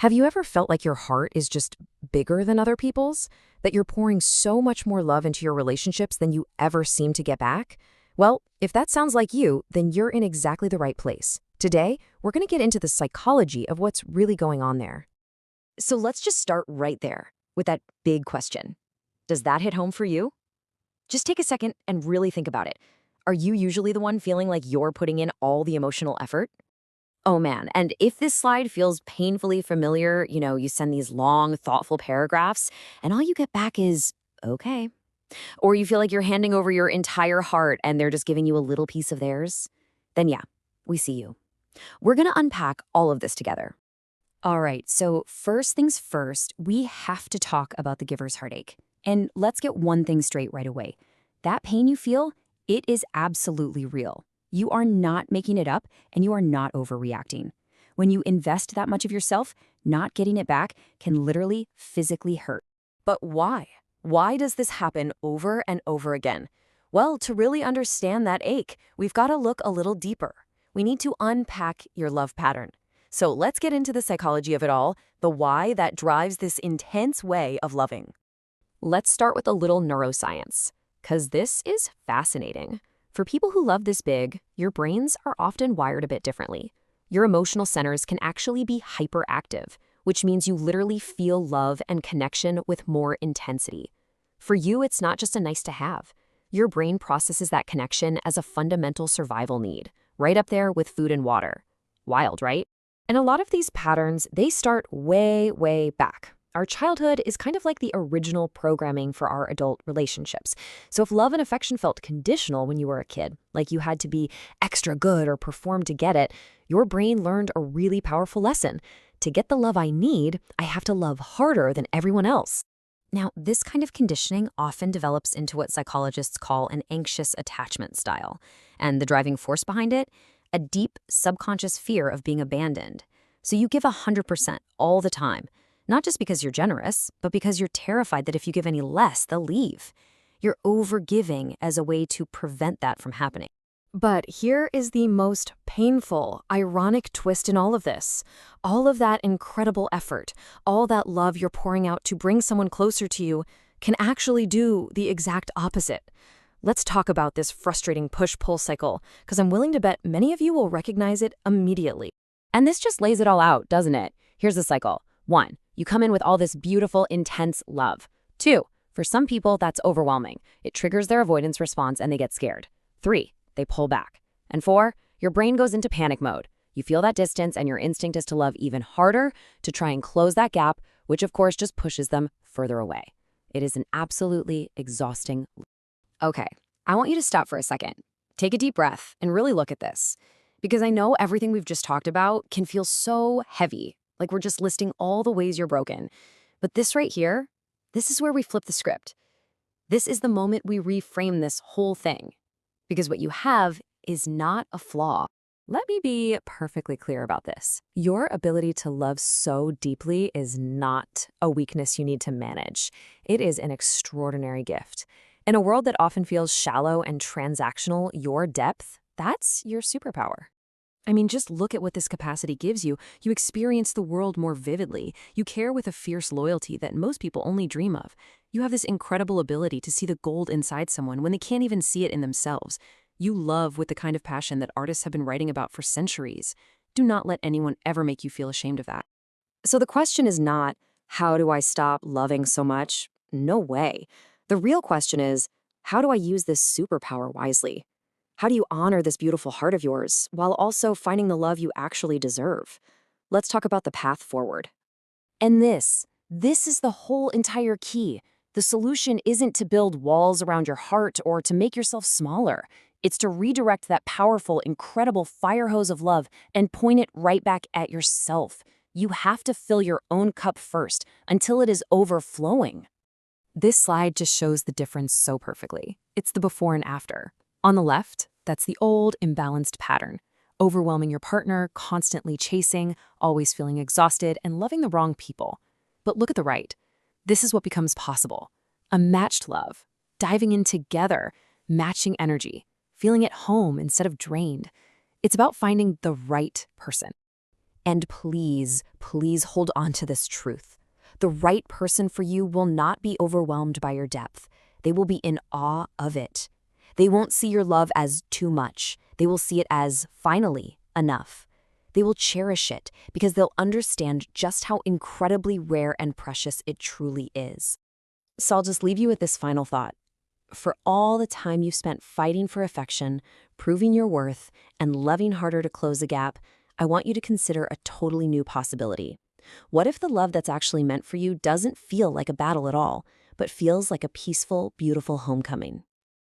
Have you ever felt like your heart is just bigger than other people's? That you're pouring so much more love into your relationships than you ever seem to get back? Well, if that sounds like you, then you're in exactly the right place. Today, we're going to get into the psychology of what's really going on there. So let's just start right there with that big question. Does that hit home for you? Just take a second and really think about it. Are you usually the one feeling like you're putting in all the emotional effort? Oh man, and if this slide feels painfully familiar, you send these long, thoughtful paragraphs, and all you get back is, okay. Or you feel like you're handing over your entire heart and they're just giving you a little piece of theirs, then yeah, we see you. We're gonna unpack all of this together. All right, so first things first, we have to talk about the giver's heartache. And let's get one thing straight right away. That pain you feel, it is absolutely real. You are not making it up and you are not overreacting. When you invest that much of yourself, not getting it back can literally physically hurt. But why? Why does this happen over and over again? Well, to really understand that ache, we've got to look a little deeper. We need to unpack your love pattern. So let's get into the psychology of it all, the why that drives this intense way of loving. Let's start with a little neuroscience, because this is fascinating. For people who love this big, your brains are often wired a bit differently. Your emotional centers can actually be hyperactive, which means you literally feel love and connection with more intensity. For you, it's not just a nice to have. Your brain processes that connection as a fundamental survival need, right up there with food and water. Wild, right? And a lot of these patterns, they start way, way back. Our childhood is kind of like the original programming for our adult relationships. So if love and affection felt conditional when you were a kid, like you had to be extra good or perform to get it, your brain learned a really powerful lesson. To get the love I need, I have to love harder than everyone else. Now, this kind of conditioning often develops into what psychologists call an anxious attachment style. And the driving force behind it? A deep subconscious fear of being abandoned. So you give 100% all the time. Not just because you're generous, but because you're terrified that if you give any less, they'll leave. You're overgiving as a way to prevent that from happening. But here is the most painful, ironic twist in all of this. All of that incredible effort, all that love you're pouring out to bring someone closer to you, can actually do the exact opposite. Let's talk about this frustrating push-pull cycle, because I'm willing to bet many of you will recognize it immediately. And this just lays it all out, doesn't it? Here's the cycle. 1. You come in with all this beautiful, intense love. 2. For some people, that's overwhelming. It triggers their avoidance response and they get scared. 3. They pull back. And 4. Your brain goes into panic mode. You feel that distance and your instinct is to love even harder, to try and close that gap, which of course just pushes them further away. It is an absolutely exhausting. Okay, I want you to stop for a second. Take a deep breath and really look at this. Because I know everything we've just talked about can feel so heavy, like we're just listing all the ways you're broken. But this right here, this is where we flip the script. This is the moment we reframe this whole thing. Because what you have is not a flaw. Let me be perfectly clear about this. Your ability to love so deeply is not a weakness you need to manage. It is an extraordinary gift. In a world that often feels shallow and transactional, your depth, that's your superpower. I mean, just look at what this capacity gives you. You experience the world more vividly. You care with a fierce loyalty that most people only dream of. You have this incredible ability to see the gold inside someone when they can't even see it in themselves. You love with the kind of passion that artists have been writing about for centuries. Do not let anyone ever make you feel ashamed of that. So the question is not, how do I stop loving so much? No way. The real question is, how do I use this superpower wisely? How do you honor this beautiful heart of yours while also finding the love you actually deserve? Let's talk about the path forward. And this is the whole entire key. The solution isn't to build walls around your heart or to make yourself smaller. It's to redirect that powerful, incredible fire hose of love and point it right back at yourself. You have to fill your own cup first until it is overflowing. This slide just shows the difference so perfectly. It's the before and after. On the left, that's the old, imbalanced pattern. Overwhelming your partner, constantly chasing, always feeling exhausted, and loving the wrong people. But look at the right. This is what becomes possible. A matched love. Diving in together, matching energy, feeling at home instead of drained. It's about finding the right person. And please, please hold on to this truth. The right person for you will not be overwhelmed by your depth. They will be in awe of it. They won't see your love as too much. They will see it as, finally, enough. They will cherish it because they'll understand just how incredibly rare and precious it truly is. So I'll just leave you with this final thought. For all the time you've spent fighting for affection, proving your worth, and loving harder to close the gap, I want you to consider a totally new possibility. What if the love that's actually meant for you doesn't feel like a battle at all, but feels like a peaceful, beautiful homecoming?